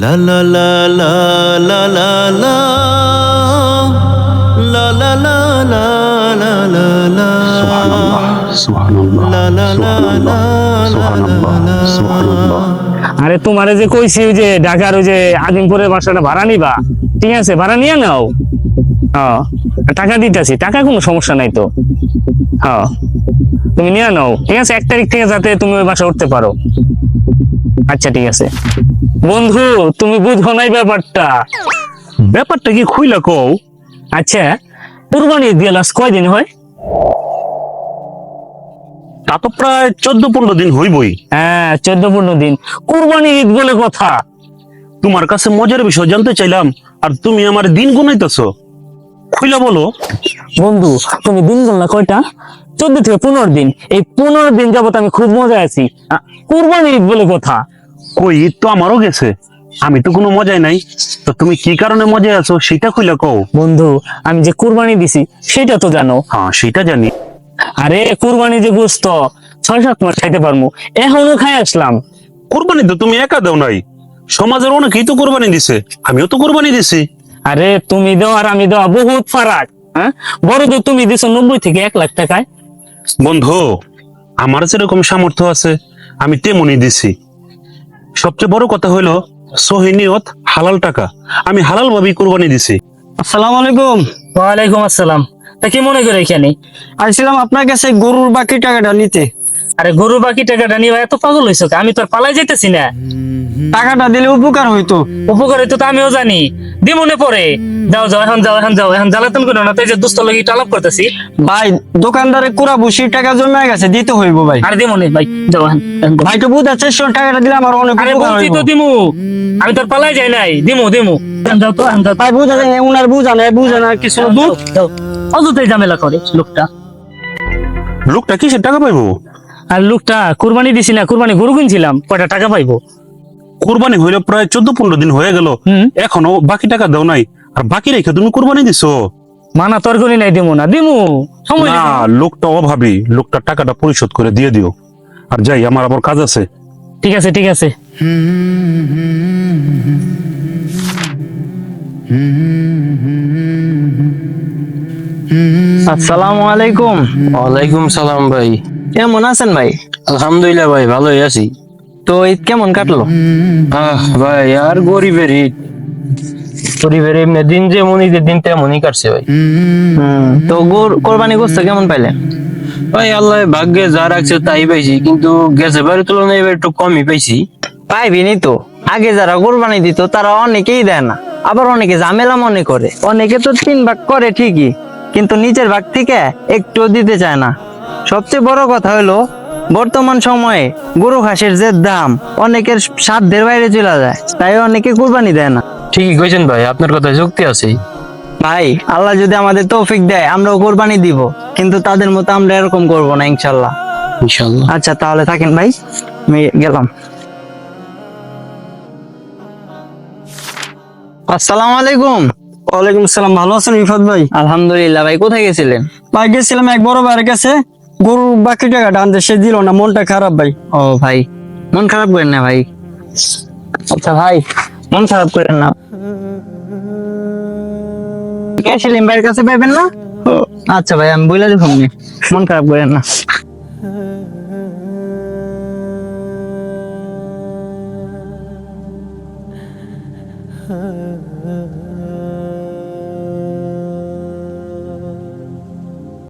La la la la la la la la la la la la la la সুবহানাল্লাহ সুবহানাল্লাহ সুবহানাল্লাহ সুবহানাল্লাহ। আরে তোমারে যে কইছি ওই যে ঢাকার ওই যে আজিমপুরের বাসাটা ভাড়া নিবা, ঠিক আছে ভাড়া নিয়ে নাও। হ্যাঁ টাকা দিতেছি, টাকা কোনো সমস্যা নাই তো। হ্যাঁ তুমি নিয়ে নাও, ঠিক আছে 1 তারিখ থেকে যাতে তুমি ওই বাসা উঠতে পারো। আচ্ছা ঠিক আছে বন্ধু, তুমি বুঝো নাই ব্যাপারটা। ব্যাপারটা কি খুইলা কও। আচ্ছা কুরবানি দিয়ে লাস্ট কয়দিন হয়? তা তো প্রায় 14-15 দিন হইবই। হ্যাঁ 14-15 দিন। কুরবানি ঈদ বলে কথা। তোমার কাছে মজার বিষয় জানতে চাইলাম, আর তুমি আমার দিন গুনাইতেছো। খুইলা বলো। বন্ধু তুমি দিন গুনলা কয়টা? 14 থেকে 15 দিন। এই 15 দিন যাবত আমি খুব মজা আছি। কুরবানি ঈদ বলে কথা। কই ঈদ তো আমারও গেছে, আমি তো কোনো মজাই নাই। তো তুমি কি কারণে মজায় আছো সেটা খুইলা কও। বন্ধু আমি যে কুরবানি দিছি সেটা তো জানো। হ্যাঁ সেটা জানি। আরে কুরবানি যে গোস্ত 6-7 মাস খাইতে পারবো, এখনো খাই আসলাম। কোরবানি তো তুমি একা দাও নাই, সমাজের অনেকেই তো কোরবানি দিছে, আমিও তো কোরবানি দিছি। আরে তুমি দেওয়া আর আমি দেওয়া বহুত ফারাক। হ্যাঁ বড় তো তুমি দিছো 90 থেকে 1 লাখ টাকায়। বন্ধু আমার যেরকম সামর্থ্য আছে আমি তেমনই দিছি। সবচেয়ে বড় কথা হলো সহিনিয়ত হালাল টাকা, আমি হালাল ভাবেই কোরবানি দিছি। আসসালামু আলাইকুম। ওয়ালাইকুম আসসালাম। তা কি মনে করে এখানে? আইছিলাম আপনার কাছে গরুর বাকি টাকাটা নিতে। আরে গরু বাকি টাকাটা নিয়ে এত পাগল হইছো কে? আমি তো আর পালাই যাইতেছি না। টাকাটা দিলে উপকার হইতো। উপকারে তো আমিও জানি, দিমনে পরে। যাও যাও এখন যাও এখন যাও, এখন জ্বালাতন করো না। তাই যে দুস্থ লাগি টালাপ করতেছি। ভাই দোকানদারে কুড়া বসির টাকা জমে গেছে, দিতে হইব ভাই। আরে দিমনে ভাই, যাও এখন এখন যাও। ভাই তো বুঝাচ্ছে টাকাটা দিলে আমার অনেক আরে উপকার বলছি হইব। তো দিমু, আমি তো আর পালাই যাই নাই। দিমু দিমু এখন যাও তো, এখন যাও। ভাই বুঝা যায় উনার বুঝা না কিছু যাও, যাও। অযথাই ঝামেলা করে লোকটা। লোকটা কিসের টাকা পাইবো? আর লোকটা কুরবানি দিছি না, কুরবানি গরু কিনছিলাম, কয়টা টাকা পাইবো? কোরবানি হইলে প্রায় 14-15 দিন হয়ে গেল, হুম। এখনো বাকি টাকা দাও নাই, আর বাকি রেখে তুমি কোরবানি দিছো। মানা তরকারি নাই, দিমু না দিমু, সময় না, লোকটা অভাবী, লোকটা টাকাটা পরিশোধ করে দিয়ে দিও। আর যাই, আমার আবার কাজ আছে। ঠিক আছে ঠিক আছে। আসসালামু আলাইকুম। ওয়ালাইকুম সালাম ভাই। কেমন আছেন ভাই? আলহামদুলিল্লাহ ভাই, ভালোই আছি। তো ঈদ কেমন কাটলো? ভাই আর গরিবের ঈদ, গরিবের এমনি দিন যেমন ঈদের দিন তেমনই কাটছে ভাই। তো কোরবানি গোস্ত কেমন পাইলেন? ভাই আল্লাহ ভাগ্যে যা রাখছে তাই পাইছি, কিন্তু গেছে বাড়ির তুলনায় এবার একটু কমই পাইছি। পাইবেনি তো, আগে যারা কোরবানি দিত তারা অনেকেই দেয় না, আবার অনেকে ঝামেলা মনে করে। অনেকে তো 3 ভাগ করে ঠিকই, কিন্তু নিচের ভাগ থেকে একটু দিতে চায় না। সবচেয়ে বড় কথা হলো বর্তমান সময়ে গরু ঘাসের যে দাম অনেকের সাধ্যের বাইরে চলে যায়, তাই অনেকে কোরবানি দেয় না। ঠিকই কইছেন ভাই, আপনার কথায় যুক্তি আছে। ভাই আল্লাহ যদি আমাদের তৌফিক দেয় আমরাও কোরবানি দিব, কিন্তু তাদের মতো আমরা এরকম করব না ইনশাল্লাহ। ইনশাআল্লাহ। আচ্ছা তাহলে থাকেন ভাই, আমি গেলাম। আসসালামু আলাইকুম। ওয়ালাইকুম আসসালাম। ভালো আছেন রিফাত ভাই? আলহামদুলিল্লাহ। ভাই কোথায় গেছিলেন? ভাই গেছিলাম এক বড় ভাইয়ের কাছে, গরুর বাকি টাকাটা আনতে, সে দিল না, মনটা খারাপ ভাই। ও ভাই মন খারাপ করেন না ভাই। আচ্ছা ভাই মন খারাপ করেন না। গেছিলেন ভাইয়ের কাছে, পাইবেন না? আচ্ছা ভাই আমি বলে দিব, মন খারাপ করেন না।